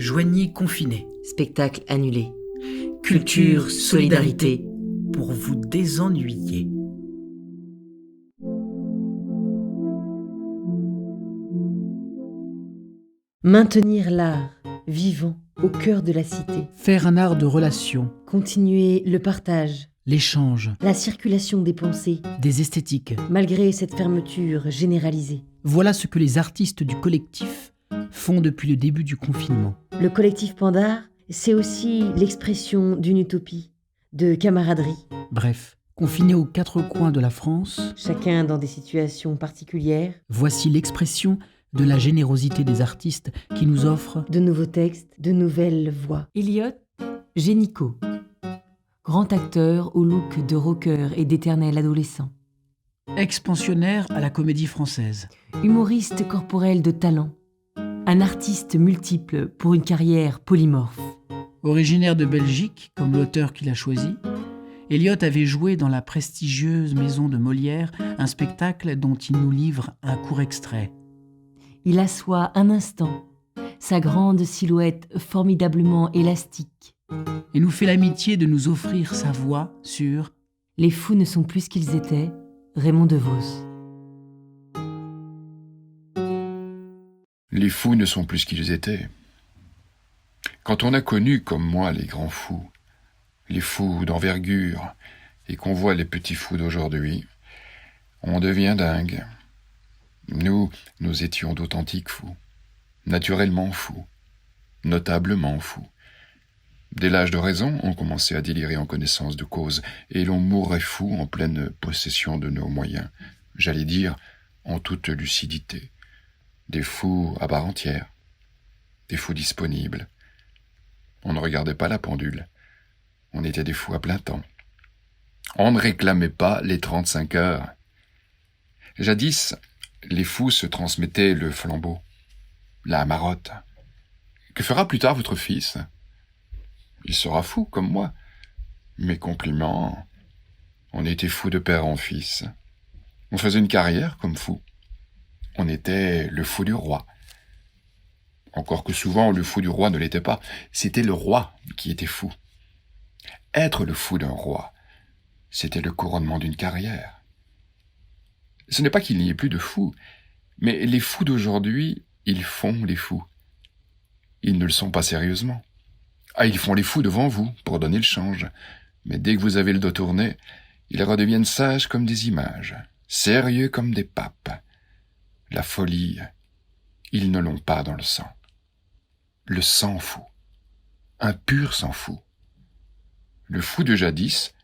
Joignez confinés. Spectacle annulé. Culture, solidarité, pour vous désennuyer. Maintenir l'art vivant au cœur de la cité. Faire un art de relation, Continuer le partage, l'échange, la circulation des pensées, des esthétiques. malgré cette fermeture généralisée. Voilà ce que les artistes du collectif font depuis le début du confinement. Le collectif Pandar, c'est aussi l'expression d'une utopie, de camaraderie, Bref, confinés aux quatre coins de la France, chacun dans des situations particulières, voici l'expression de la générosité des artistes qui nous offrent de nouveaux textes, de nouvelles voix. Elliot Génico, grand acteur au look de rocker et d'éternel adolescent. expansionnaires à la Comédie Française. Humoriste corporel de talent, un artiste multiple pour une carrière polymorphe. Originaire de Belgique, comme l'auteur qu'il a choisi, Elliot avait joué dans la prestigieuse maison de Molière un spectacle dont il nous livre un court extrait. Il assoit un instant sa grande silhouette formidablement élastique. Et nous fait l'amitié de nous offrir sa voix sur Les fous ne sont plus ce qu'ils étaient, Raymond DeVos. Les fous ne sont plus ce qu'ils étaient. Quand on a connu, comme moi, les grands fous, les fous d'envergure, et qu'on voit les petits fous d'aujourd'hui, on devient dingue. Nous étions d'authentiques fous, naturellement fous, notablement fous. Dès l'âge de raison, on commençait à délirer en connaissance de cause, et l'on mourrait fou en pleine possession de nos moyens, j'allais dire en toute lucidité. Des fous à part entière, des fous disponibles. On ne regardait pas la pendule, on était des fous à plein temps. On ne réclamait pas les 35 heures. Jadis, les fous se transmettaient le flambeau, la marotte. Que fera plus tard votre fils ? Il sera fou comme moi. Mes compliments. On était fous de père en fils. On faisait une carrière comme fou. On était le fou du roi. Encore que souvent, le fou du roi ne l'était pas. C'était le roi qui était fou. Être le fou d'un roi, c'était le couronnement d'une carrière. Ce n'est pas qu'il n'y ait plus de fous, mais les fous d'aujourd'hui, ils font les fous. Ils ne le sont pas sérieusement. Ah, ils font les fous devant vous, pour donner le change. Mais dès que vous avez le dos tourné, ils redeviennent sages comme des images, sérieux comme des papes. La folie, ils ne l'ont pas dans le sang. Le sang fou, un pur sang fou. Le fou de jadis,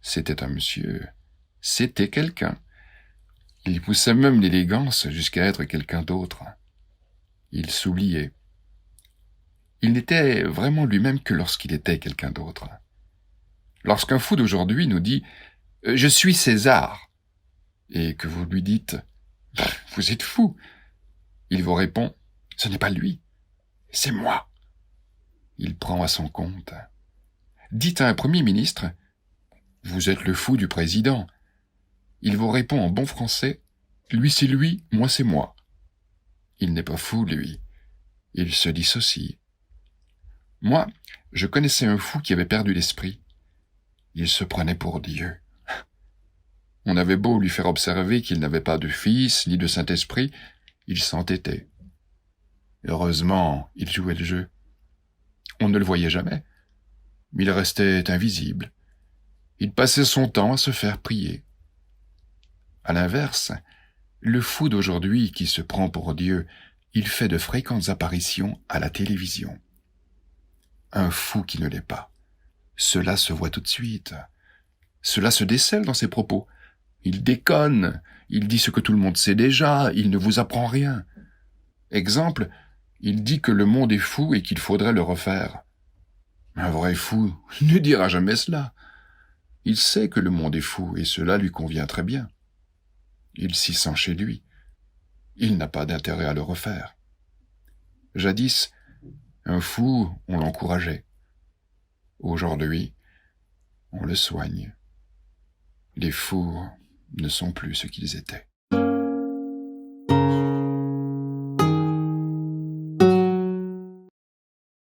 c'était un monsieur, c'était quelqu'un. Il poussait même l'élégance jusqu'à être quelqu'un d'autre. Il s'oubliait. Il n'était vraiment lui-même que lorsqu'il était quelqu'un d'autre. Lorsqu'un fou d'aujourd'hui nous dit « Je suis César » et que vous lui dites « Vous êtes fou », il vous répond « Ce n'est pas lui, c'est moi ». Il prend à son compte. Dites à un Premier ministre « Vous êtes le fou du président ». Il vous répond en bon français « Lui c'est lui, moi c'est moi ». Il n'est pas fou, lui. Il se dissocie. Moi, je connaissais un fou qui avait perdu l'esprit. Il se prenait pour Dieu. On avait beau lui faire observer qu'il n'avait pas de Fils ni de Saint-Esprit, il s'entêtait. Heureusement, il jouait le jeu. On ne le voyait jamais. Il restait invisible. Il passait son temps à se faire prier. À l'inverse, le fou d'aujourd'hui qui se prend pour Dieu, il fait de fréquentes apparitions à la télévision. Un fou qui ne l'est pas. Cela se voit tout de suite. Cela se décèle dans ses propos. Il déconne, il dit ce que tout le monde sait déjà, il ne vous apprend rien. Exemple, il dit que le monde est fou et qu'il faudrait le refaire. Un vrai fou ne dira jamais cela. Il sait que le monde est fou et cela lui convient très bien. Il s'y sent chez lui. Il n'a pas d'intérêt à le refaire. Jadis, un fou, on l'encourageait. Aujourd'hui, on le soigne. Les fous ne sont plus ce qu'ils étaient.